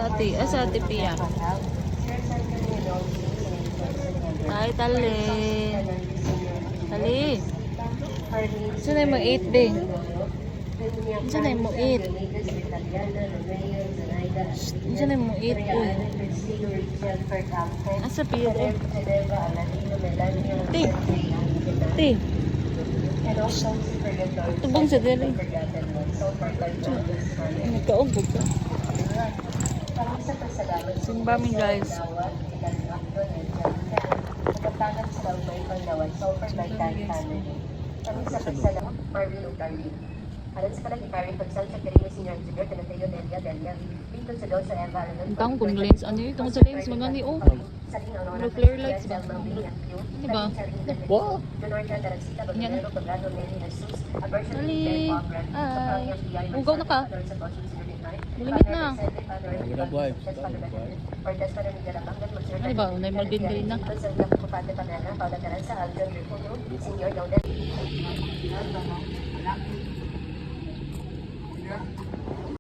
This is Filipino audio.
ate. Sa ate Pia. Ay, tali. Tali. Saan na yung mag-eat, be? Saan na yung mag-eat? Saan na yung mag-eat, uy? Asa Pia, be? Te. Te. Tubong sa dili. Nagkaubog ka. Simbami, guys. Ang kung lens, ano yun? Tungkol sa lens, magani, oh. May clear lights ba? Diba? Wow! Yan. Dali. Ay. Ugaw na ka. Limit na. Ay ba? Unay magdindin na.